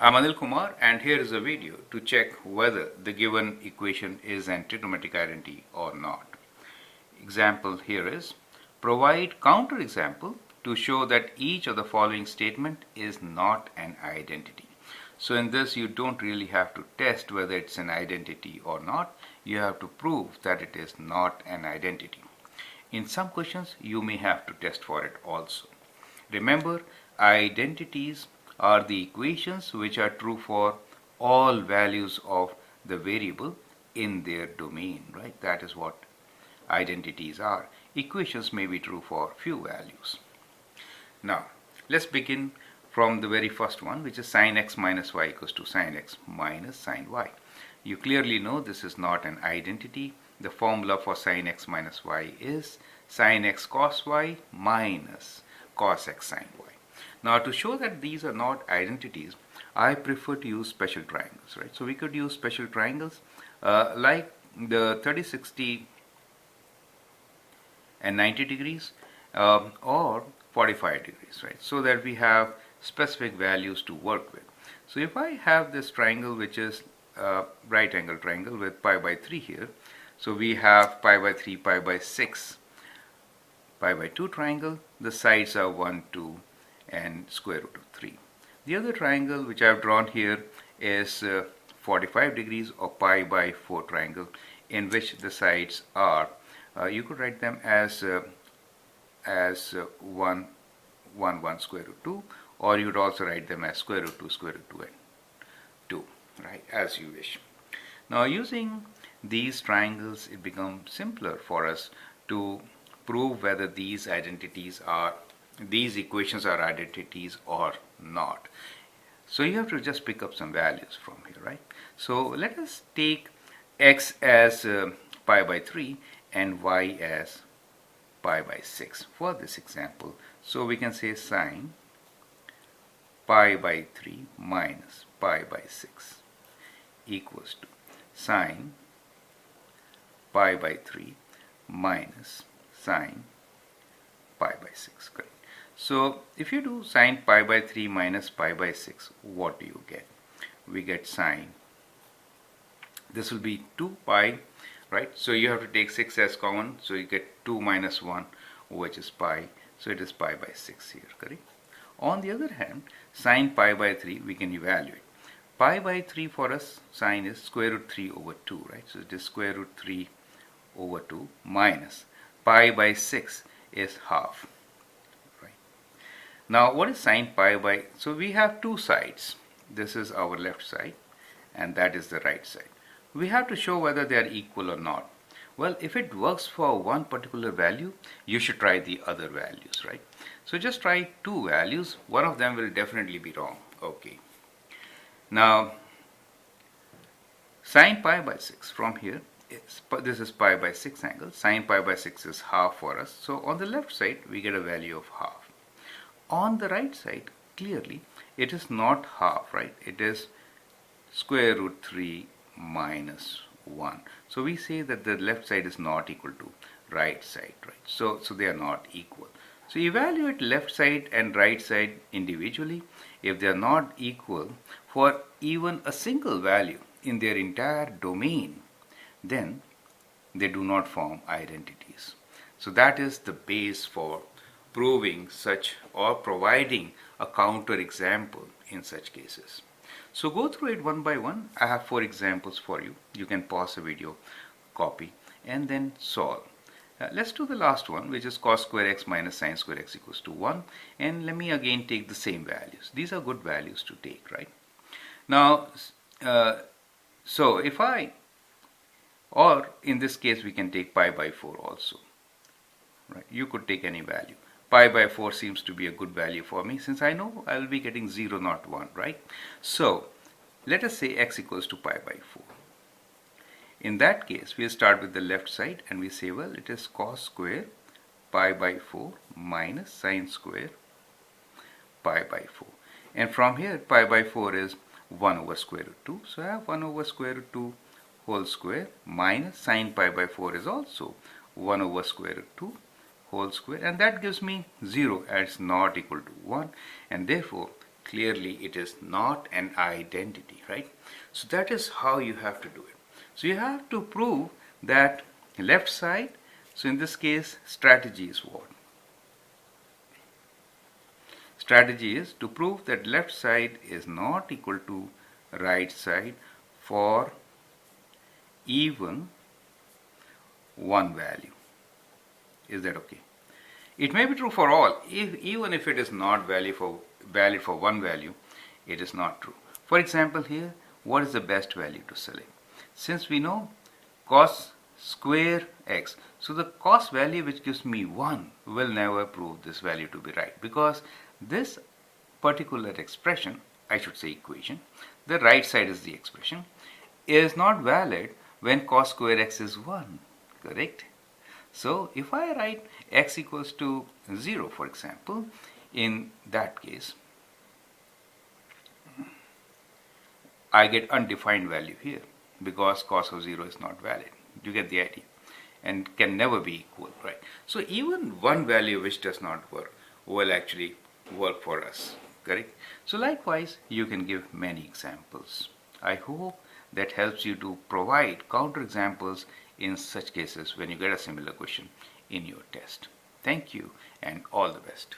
I'm Anil Kumar, and here is a video to check whether the given equation is an trigonometric identity or not. Example here is, provide counterexample to show that each of the following statement is not an identity. So in this you don't really have to test whether it's an identity or not. You have to prove that it is not an identity. In some questions you may have to test for it also. Remember, identities are the equations which are true for all values of the variable in their domain, right? That is what identities are. Equations may be true for few values. Now, let's begin from the very first one, which is sin x minus y equals to sin x minus sin y. You clearly know this is not an identity. The formula for sin x minus y is sin x cos y minus cos x sin y. Now, to show that these are not identities, I prefer to use special triangles, right? So we could use special triangles like the 30, 60 and 90 degrees or 45 degrees, right? So that we have specific values to work with. So if I have this triangle which is right angle triangle with pi by 3 here, so we have pi by 3, pi by 6, pi by 2 triangle. The sides are 1, 2 and square root of 3. The other triangle which I have drawn here is 45 degrees or pi by 4 triangle, in which the sides are, you could write them as 1, 1 square root 2, or you would also write them as square root 2 and 2, right, as you wish. Now, using these triangles, it becomes simpler for us to prove whether these equations are identities or not. So you have to just pick up some values from here, right? So let us take x as pi by 3 and y as pi by 6 for this example. So we can say sin pi by 3 minus pi by 6 equals to sin pi by 3 minus sin pi by 6, correct? So if you do sin pi by 3 minus pi by 6, what do you get? We get sin, this will be 2 pi, right? So you have to take 6 as common, so you get 2 minus 1, which is pi, so it is pi by 6 here, correct? On the other hand, sin pi by 3 we can evaluate. Pi by 3 for us, sin is square root 3 over 2, right? So it is square root 3 over 2 minus pi by 6 is half. Now, what is sin pi by? So we have two sides. This is our left side and that is the right side. We have to show whether they are equal or not. Well, if it works for one particular value, you should try the other values, right? So just try two values. One of them will definitely be wrong. Okay. Now, sin pi by 6 from here, this is pi by 6 angle. Sin pi by 6 is half for us. So on the left side, we get a value of half. On the right side, clearly, it is not half, right? It is square root 3 minus 1. So we say that the left side is not equal to right side, right? So they are not equal. So evaluate left side and right side individually. If they are not equal for even a single value in their entire domain, then they do not form identities. So that is the base for proving such or providing a counter example in such cases. So go through it one by one. I have 4 examples for you. You can pause the video, copy, and then solve. Let's do the last one, which is cos square x minus sin square x equals to 1. And let me again take the same values. These are good values to take, right? Now, so if or in this case we can take pi by 4 also, right? You could take any value. Pi by 4 seems to be a good value for me, since I know I will be getting 0, not 1, right? So let us say x equals to pi by 4. In that case, we'll start with the left side and we say, well, it is cos square pi by 4 minus sin square pi by 4. And from here, pi by 4 is 1 over square root 2. So I have 1 over square root 2 whole square minus sin pi by 4 is also 1 over square root 2 whole square, and that gives me 0 as not equal to 1, and therefore clearly it is not an identity, right? So that is how you have to do it. So you have to prove that left side, so in this case strategy is what? Strategy is to prove that left side is not equal to right side for even one value. Is that okay? It may be true for all. Even if it is not valid for one value, it is not true. For example, here, what is the best value to select? Since we know cos square x, so the cos value which gives me 1 will never prove this value to be right, because this particular expression, I should say equation, the right side is the expression, is not valid when cos square x is 1, correct? So if I write x equals to 0, for example, in that case, I get undefined value here because cos of 0 is not valid. You get the idea? And can never be equal, right? So even one value which does not work will actually work for us, correct? So likewise, you can give many examples. I hope that helps you to provide counter examples in such cases when you get a similar question in your test. Thank you and all the best.